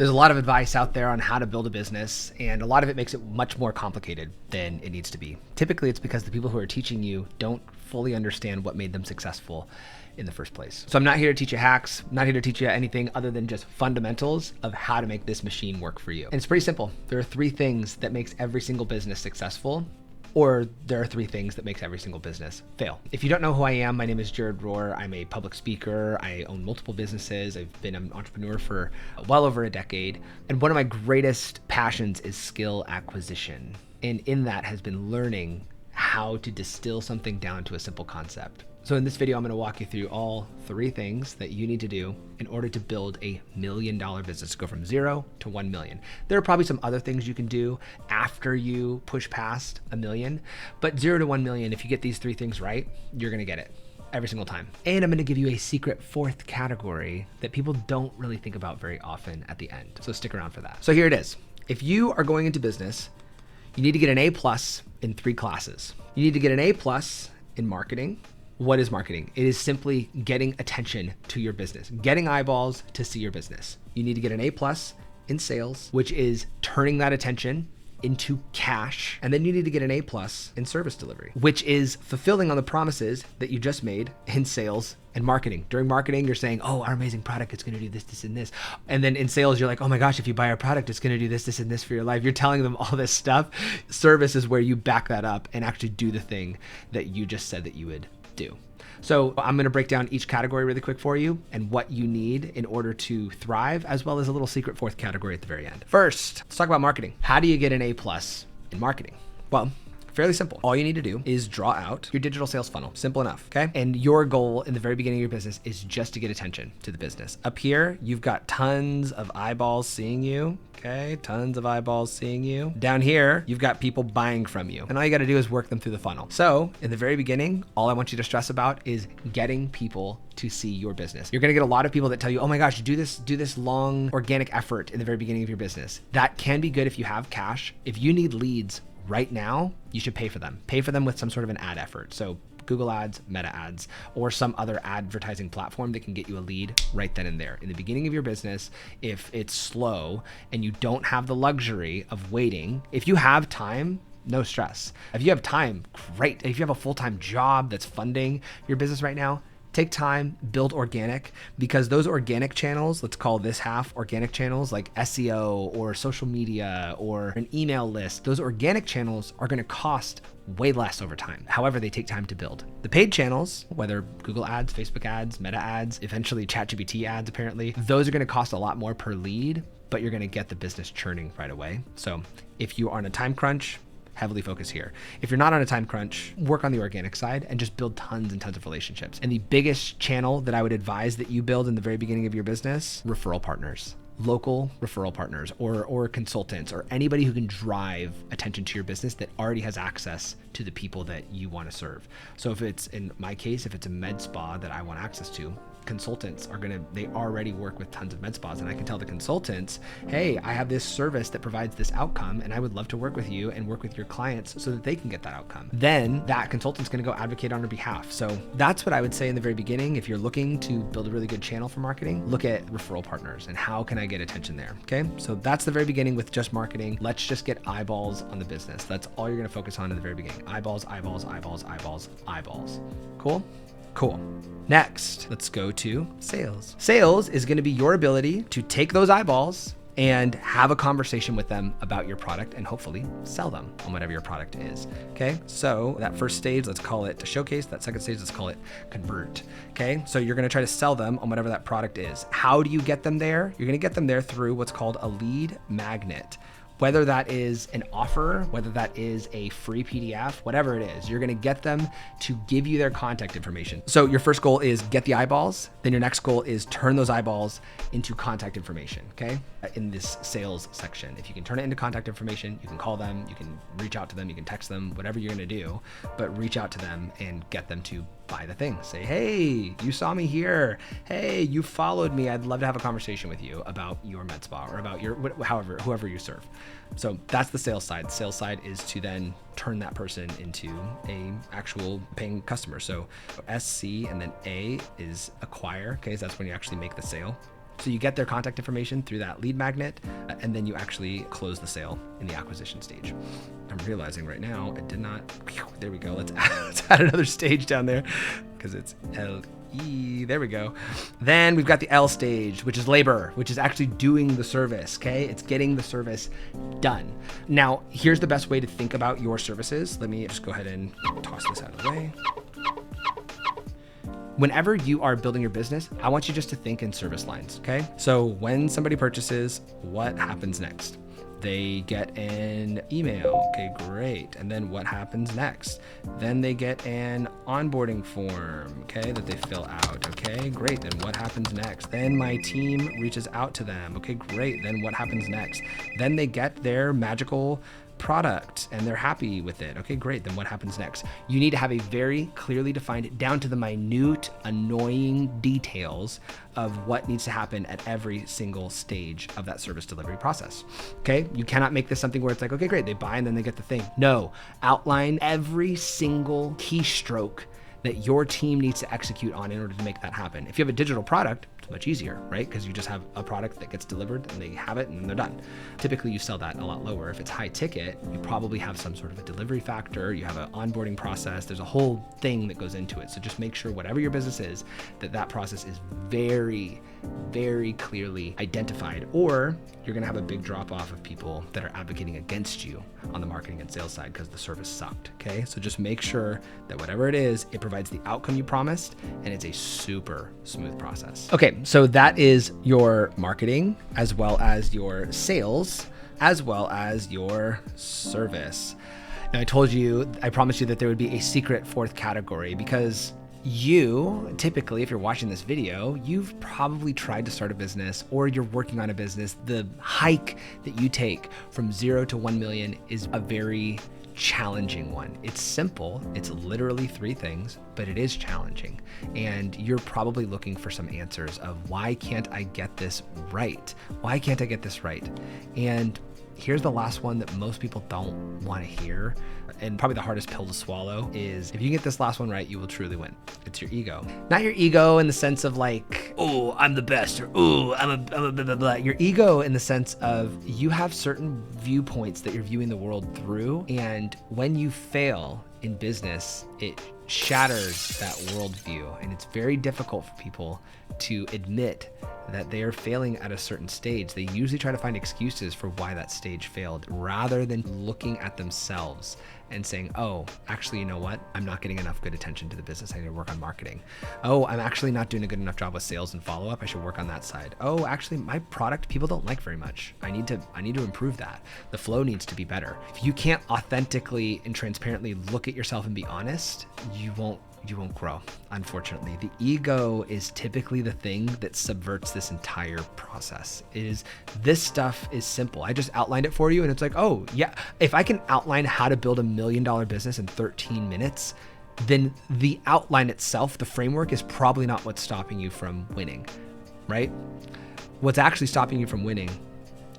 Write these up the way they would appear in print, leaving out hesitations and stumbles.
There's a lot of advice out there on how to build a business, and a lot of it makes it much more complicated than it needs to be. Typically, it's because the people who are teaching you don't fully understand what made them successful in the first place. So I'm not here to teach you hacks. I'm not here to teach you anything other than just fundamentals of how to make this machine work for you. And it's pretty simple. There are three things that makes every single business successful, or there are three things that makes every single business fail. If you don't know who I am, my name is Rohrer. I'm a public speaker. I own multiple businesses. I've been an entrepreneur for well over a decade. And one of my greatest passions is skill acquisition. And in that has been learning how to distill something down to a simple concept. So in this video, I'm going to walk you through all three things that you need to do in order to build a $1 million business, to go from 0 to 1 million. There are probably some other things you can do after you push past $1 million, but 0 to 1 million, if you get these three things right, you're going to get it every single time. And I'm going to give you a secret fourth category that people don't really think about very often at the end. So stick around for that. So here it is. If you are going into business, you need to get an A+ in 3 classes. You need to get an A+ in marketing. What is marketing? It is simply getting attention to your business, getting eyeballs to see your business. You need to get an A+ in sales, which is turning that attention into cash. And then you need to get an A+ in service delivery, which is fulfilling on the promises that you just made in sales and marketing. During marketing, you're saying, oh, our amazing product is going to do this, this, and this. And then in sales, you're like, oh my gosh, if you buy our product, it's going to do this, this, and this for your life. You're telling them all this stuff. Service is where you back that up and actually do the thing that you just said that you would do. So I'm going to break down each category really quick for you and what you need in order to thrive, as well as a little secret fourth category at the very end. First, let's talk about marketing. How do you get an A+ in marketing? Well, fairly simple. All you need to do is draw out your digital sales funnel. Simple enough, okay? And your goal in the very beginning of your business is just to get attention to the business. Up here, you've got tons of eyeballs seeing you, okay? Tons of eyeballs seeing you. Down here, you've got people buying from you. And all you gotta do is work them through the funnel. So in the very beginning, all I want you to stress about is getting people to see your business. You're gonna get a lot of people that tell you, oh my gosh, do this long organic effort in the very beginning of your business. That can be good if you have cash. If you need leads right now, you should pay for them. Pay for them with some sort of an ad effort. So Google ads, Meta ads, or some other advertising platform that can get you a lead right then and there. In the beginning of your business, if it's slow and you don't have the luxury of waiting, if you have time, no stress. If you have time, great. If you have a full-time job that's funding your business right now, take time, build organic, because those organic channels, let's call this half organic channels, like SEO or social media or an email list, those organic channels are going to cost way less over time. However, they take time to build. The paid channels, whether Google ads, Facebook ads, Meta ads, eventually ChatGPT ads, apparently, those are going to cost a lot more per lead, but you're going to get the business churning right away. So if you are on a time crunch, heavily focus here. If you're not on a time crunch, work on the organic side and just build tons and tons of relationships. And the biggest channel that I would advise that you build in the very beginning of your business, referral partners. Local referral partners or consultants or anybody who can drive attention to your business that already has access to the people that you want to serve. So if it's, in my case, if it's a med spa that I want access to, consultants they already work with tons of med spas, and I can tell the consultants, hey, I have this service that provides this outcome and I would love to work with you and work with your clients so that they can get that outcome. Then that consultant's going to go advocate on their behalf. So that's what I would say in the very beginning. If you're looking to build a really good channel for marketing, look at referral partners and how can I get attention there. Okay. So that's the very beginning with just marketing. Let's just get eyeballs on the business. That's all you're going to focus on in the very beginning. Eyeballs, eyeballs, eyeballs, eyeballs, eyeballs. Cool. Cool. Next, let's go to sales. Sales is going to be your ability to take those eyeballs and have a conversation with them about your product and hopefully sell them on whatever your product is. Okay. So that first stage, let's call it to showcase. That second stage, let's call it convert. Okay. So you're going to try to sell them on whatever that product is. How do you get them there? You're going to get them there through what's called a lead magnet. Whether that is an offer, whether that is a free PDF, whatever it is, you're gonna get them to give you their contact information. So your first goal is get the eyeballs. Then your next goal is turn those eyeballs into contact information, okay? In this sales section, if you can turn it into contact information, you can call them, you can reach out to them, you can text them, whatever you're gonna do, but reach out to them and get them to buy the thing. Say, hey, you saw me here. Hey, you followed me. I'd love to have a conversation with you about your med spa or about your, whoever you serve. So that's the sales side. The sales side is to then turn that person into a actual paying customer. So SC and then A is acquire. Okay, so that's when you actually make the sale. So you get their contact information through that lead magnet, and then you actually close the sale in the acquisition stage. I'm realizing right now I did not, there we go. Let's add another stage down there because it's LE, there we go. Then we've got the L stage, which is labor, which is actually doing the service, okay? It's getting the service done. Now, here's the best way to think about your services. Let me just go ahead and toss this out of the way. Whenever you are building your business, I want you just to think in service lines, okay? So when somebody purchases, what happens next? They get an email, okay, great. And then what happens next? Then they get an onboarding form, okay, that they fill out, okay, great. Then what happens next? Then my team reaches out to them, okay, great. Then what happens next? Then they get their magical product and they're happy with it. Okay, great. Then what happens next? You need to have a very clearly defined, down to the minute, annoying details of what needs to happen at every single stage of that service delivery process. Okay, you cannot make this something where it's like, okay, great, they buy and then they get the thing. No, outline every single keystroke that your team needs to execute on in order to make that happen. If you have a digital product, it's much easier, right? Because you just have a product that gets delivered and they have it and they're done. Typically you sell that a lot lower. If it's high ticket, you probably have some sort of a delivery factor, you have an onboarding process, there's a whole thing that goes into it. So just make sure whatever your business is, that process is very, very clearly identified, or you're gonna have a big drop off of people that are advocating against you on the marketing and sales side because the service sucked, okay? So just make sure that whatever it is, it provides the outcome you promised and it's a super smooth process. Okay, so that is your marketing as well as your sales, as well as your service. Now I promised you that there would be a secret fourth category because you, typically, if you're watching this video, you've probably tried to start a business or you're working on a business. The hike that you take from 0 to 1 million is a very challenging one. It's simple. It's literally 3 things, but it is challenging. And you're probably looking for some answers of why can't I get this right? Why can't I get this right? And here's the last one that most people don't want to hear, and probably the hardest pill to swallow is if you get this last one right, you will truly win. It's your ego. Not your ego in the sense of like, oh, I'm the best, or oh, I'm a blah, blah, blah. Your ego in the sense of you have certain viewpoints that you're viewing the world through, and when you fail in business, it shatters that worldview, and it's very difficult for people to admit that they are failing at a certain stage. They usually try to find excuses for why that stage failed rather than looking at themselves and saying, oh, actually, you know what? I'm not getting enough good attention to the business. I need to work on marketing. Oh, I'm actually not doing a good enough job with sales and follow-up. I should work on that side. Oh, actually, my product people don't like very much. I need to improve that. The flow needs to be better. If you can't authentically and transparently look at yourself and be honest, you won't grow, unfortunately. The ego is typically the thing that subverts this entire process. This stuff is simple. I just outlined it for you and it's like, oh yeah, if I can outline how to build $1 million business in 13 minutes, then the outline itself, the framework, is probably not what's stopping you from winning, right? What's actually stopping you from winning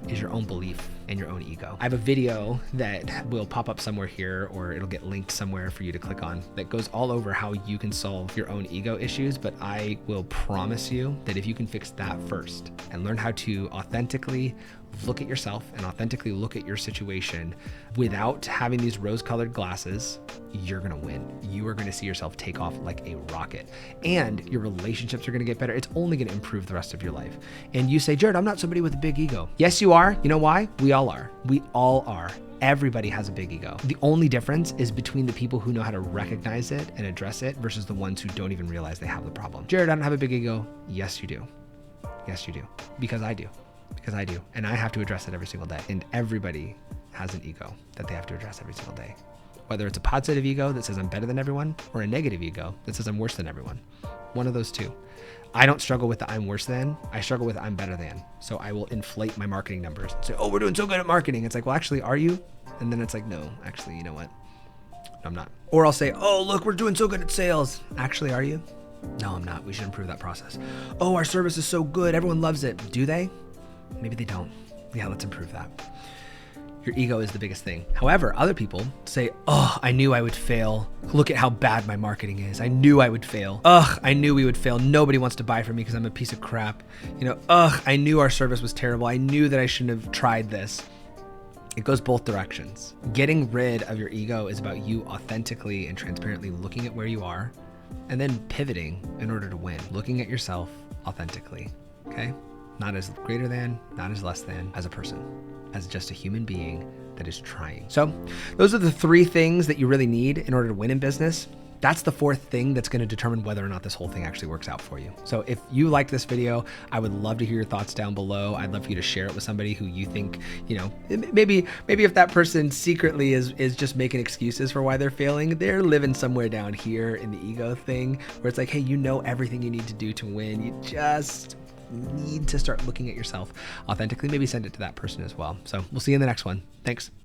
is your own belief and your own ego. I have a video that will pop up somewhere here, or it'll get linked somewhere for you to click on, that goes all over how you can solve your own ego issues. But I will promise you that if you can fix that first and learn how to authentically look at yourself and authentically look at your situation without having these rose-colored glasses, you're gonna win. You are gonna see yourself take off like a rocket, and your relationships are gonna get better. It's only gonna improve the rest of your life. And you say, Jared, I'm not somebody with a big ego. Yes, you are. You know why? We all are. We all are. Everybody has a big ego. The only difference is between the people who know how to recognize it and address it versus the ones who don't even realize they have the problem. Jared, I don't have a big ego. Yes, you do. Yes, you do. Because I do. Because I do. And I have to address it every single day. And everybody has an ego that they have to address every single day. Whether it's a positive ego that says I'm better than everyone, or a negative ego that says I'm worse than everyone. One of those two. I don't struggle with the I'm worse than, I struggle with I'm better than. So I will inflate my marketing numbers and say, oh, we're doing so good at marketing. It's like, well, actually, are you? And then it's like, no, actually, you know what? I'm not. Or I'll say, oh, look, we're doing so good at sales. Actually, are you? No, I'm not. We should improve that process. Oh, our service is so good. Everyone loves it. Do they? Maybe they don't. Yeah, let's improve that. Your ego is the biggest thing. However, other people say, oh, I knew I would fail. Look at how bad my marketing is. I knew I would fail. Ugh, I knew we would fail. Nobody wants to buy from me because I'm a piece of crap. Ugh, I knew our service was terrible. I knew that I shouldn't have tried this. It goes both directions. Getting rid of your ego is about you authentically and transparently looking at where you are and then pivoting in order to win. Looking at yourself authentically, okay? Not as greater than, not as less than, as a person, as just a human being that is trying. So those are the 3 things that you really need in order to win in business. That's the 4th thing that's going to determine whether or not this whole thing actually works out for you. So if you like this video, I would love to hear your thoughts down below. I'd love for you to share it with somebody who you think, maybe if that person secretly is just making excuses for why they're failing, they're living somewhere down here in the ego thing where it's like, hey, you know everything you need to do to win. You just need to start looking at yourself authentically. Maybe send it to that person as well. So we'll see you in the next one. Thanks.